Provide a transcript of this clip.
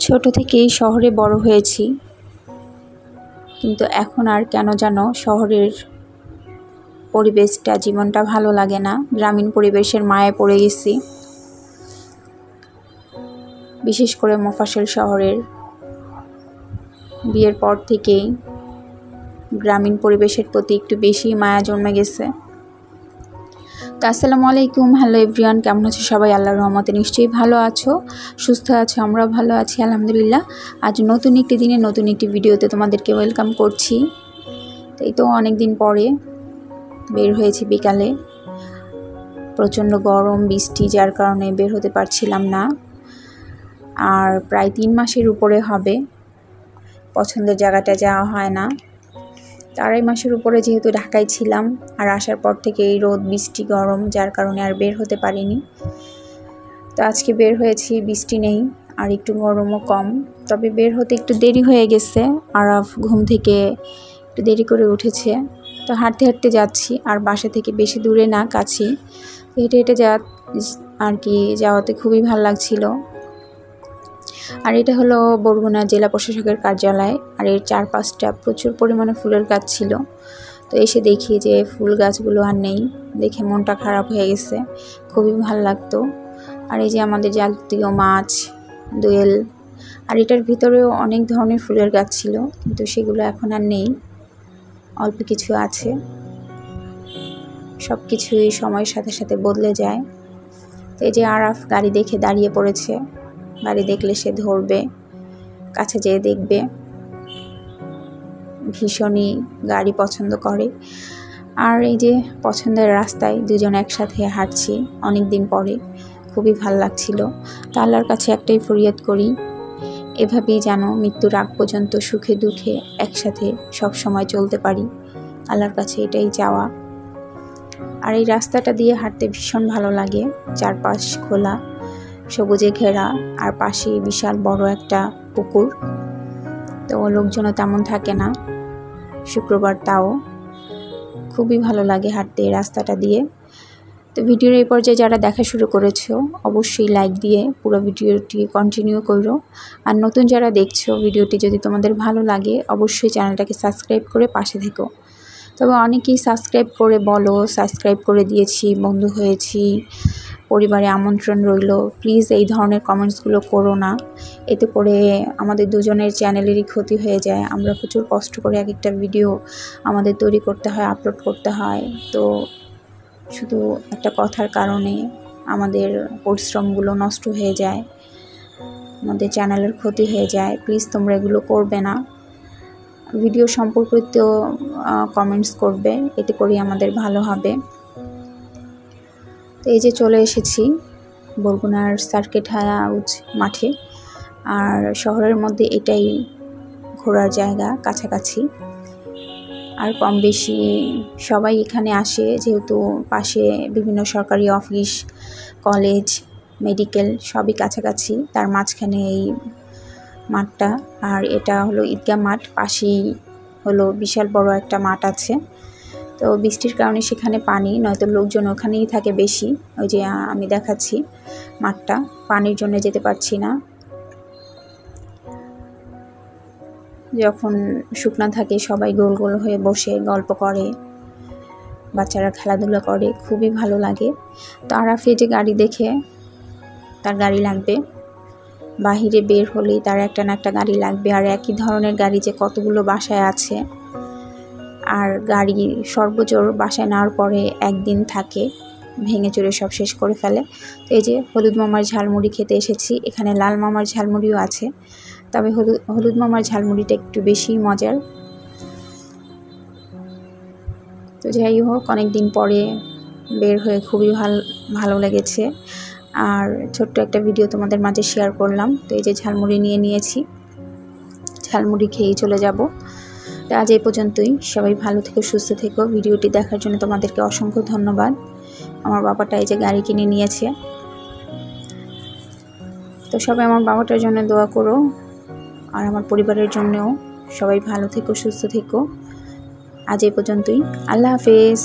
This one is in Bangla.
ছোট থেকেই শহরে বড় হয়েছি, কিন্তু এখন আর কেন যেন শহরের পরিবেশটা, জীবনটা ভালো লাগে না। গ্রামীণ পরিবেশের মায়ায় পড়ে গেছি। বিশেষ করে মফস্বল শহরের বিয়ের পর থেকেই গ্রামীণ পরিবেশের প্রতি একটু বেশি মায়া জন্মে গেছে। তো আসসালামু আলাইকুম, হ্যালো এভরিওয়ান, কেমন আছো সবাই? আল্লাহর রহমতে নিশ্চয়ই ভালো আছো, সুস্থ আছো। আমরাও ভালো আছি আলহামদুলিল্লাহ। আজ নতুন একটি দিনে নতুন একটি ভিডিওতে তোমাদেরকে ওয়েলকাম করছি। এই তো অনেক দিন পরে বের হয়েছি বিকালে। প্রচণ্ড গরম, বৃষ্টি, যার কারণে বের হতে পারছিলাম না। আর প্রায় 3 মাসের উপরে হবে পছন্দের জায়গাটা যাওয়া হয় না। 2.5 মাসের উপরে যেহেতু ঢাকায় ছিলাম, আর আসার পর থেকে এই রোদ, বৃষ্টি, গরম, যার কারণে আর বের হতে পারিনি। তো আজকে বের হয়েছি, বৃষ্টি নেই আর একটু গরমও কম, তবে বের হতে একটু দেরি হয়ে গেছে। আরাফ ঘুম থেকে একটু দেরি করে উঠেছে, তো হাঁটতে হাঁটতে যাচ্ছি। আর বাসা থেকে বেশি দূরে না, কাছেই। হেঁটে হেঁটে আর কি যাওয়াতে খুবই ভালো লাগছিল। আর এটা হলো বরগুনা জেলা প্রশাসকের কার্যালয়। আর এর চারপাশটা প্রচুর পরিমাণে ফুলের গাছ ছিল। তো এসে দেখি যে ফুল গাছগুলো আর নেই, দেখে মনটা খারাপ হয়ে গেছে। খুবই ভালো লাগতো। আর এই যে আমাদের জাতীয় মাছ, দোয়েল, আর এটার ভিতরেও অনেক ধরনের ফুলের গাছ ছিল, কিন্তু সেগুলো এখন আর নেই, অল্প কিছু আছে। সব কিছুই সময়ের সাথে সাথে বদলে যায়। তো এই যে আরাফ গাড়ি দেখে দাঁড়িয়ে পড়েছে। গাড়ি দেখলে সে ধরবে, কাছে যেয়ে দেখবে। ভীষণই গাড়ি পছন্দ করে। আর এই যে পছন্দের রাস্তায় দুজন একসাথে হাঁটছি অনেক দিন পরে, খুবই ভাল লাগছিল। তো আল্লাহর কাছে একটাই ফরিয়াদ করি, এভাবেই যেন মৃত্যুর আগ পর্যন্ত সুখে দুঃখে একসাথে সব সময় চলতে পারি। আল্লাহর কাছে এটাই চাওয়া। আর এই রাস্তাটা দিয়ে হাঁটতে ভীষণ ভালো লাগে। চারপাশ খোলা, সবুজে ঘেরা, আর পাশে বিশাল বড় একটা পুকুর। তো লোকজনও তেমন থাকে না, শুক্রবার, তাও খুবই ভালো লাগে হাঁটতে এই রাস্তাটা দিয়ে। তো ভিডিওর এই পর্যায়ে যারা দেখা শুরু করেছো, অবশ্যই লাইক দিয়ে পুরো ভিডিওটি কন্টিনিউ করো। আর নতুন যারা দেখছো, ভিডিওটি যদি তোমাদের ভালো লাগে অবশ্যই চ্যানেলটাকে সাবস্ক্রাইব করে পাশে থেকো। তবে অনেকেই সাবস্ক্রাইব করে বলো, সাবস্ক্রাইব করে দিয়েছি, বন্ধু হয়েছি, পরিবারে আমন্ত্রণ রইল। প্লিজ এই ধরনের কমেন্টসগুলো করো না, এতে করে আমাদের দুজনের চ্যানেলেরই ক্ষতি হয়ে যায়। আমরা প্রচুর কষ্ট করে এক একটা ভিডিও আমাদের তৈরি করতে হয়, আপলোড করতে হয়। তো শুধু একটা কথার কারণে আমাদের পরিশ্রমগুলো নষ্ট হয়ে যায়, আমাদের চ্যানেলের ক্ষতি হয়ে যায়। প্লিজ তোমরা এগুলো করবে না। ভিডিও সম্পর্কিত কমেন্টস করবে, এতে করে আমাদের ভালো হবে। তো এই যে চলে এসেছি বরগুনার সার্কিট হাউস মাঠে। আর শহরের মধ্যে এটাই ঘোরার জায়গা, কাছাকাছি। আর কম বেশি সবাই এখানে আসে, যেহেতু পাশে বিভিন্ন সরকারি অফিস, কলেজ, মেডিকেল সবই কাছাকাছি। তার মাঝখানে এই মাঠটা। আর এটা হলো ঈদগাহ মাঠ, পাশেই হলো বিশাল বড় একটা মাঠ আছে। তো বৃষ্টির কারণে সেখানে পানি, নয়তো লোকজন ওখানেই থাকে বেশি। ওই যে আমি দেখাচ্ছি মাঠটা, পানির জন্য যেতে পারছি না। যখন শুকনা থাকে সবাই গোল গোল হয়ে বসে গল্প করে, বাচ্চারা খেলাধুলা করে, খুবই ভালো লাগে। তো আরাফে যে গাড়ি দেখে তার গাড়ি লাগবে, বাহিরে বের হলেই তার একটা না একটা গাড়ি লাগবে। আর একই ধরনের গাড়ি যে কতগুলো বাসায় আছে। আর গাড়ি সর্বজোর বাসায় নেওয়ার পরে একদিন থাকে, ভেঙে চুরে সব শেষ করে ফেলে। তো এই যে হলুদ মামার ঝালমুড়ি খেতে এসেছি। এখানে লাল মামার ঝালমুড়িও আছে, তবে হলুদ মামার ঝালমুড়িটা একটু বেশি মজার। তো যাই হোক, অনেক দিন পরে বের হয়ে খুবই ভালো লেগেছে। আর ছোট্ট একটা ভিডিও তোমাদের মাঝে শেয়ার করলাম। তো এই যে ঝালমুড়ি নিয়েছি, ঝালমুড়ি খেয়েই চলে যাব। তো আজ এই পর্যন্তই। সবাই ভালো থেকো, সুস্থ থেকো। ভিডিওটি দেখার জন্য তোমাদেরকে অসংখ্য ধন্যবাদ। আমার বাবাটা এই যে গাড়ি কিনে নিয়েছে। তো সবাই আমার বাবাটার জন্য দোয়া করো, আর আমার পরিবারের জন্যও। সবাই ভালো থেকো, সুস্থ থেকো। আজ এই পর্যন্তই। আল্লাহ হাফেজ।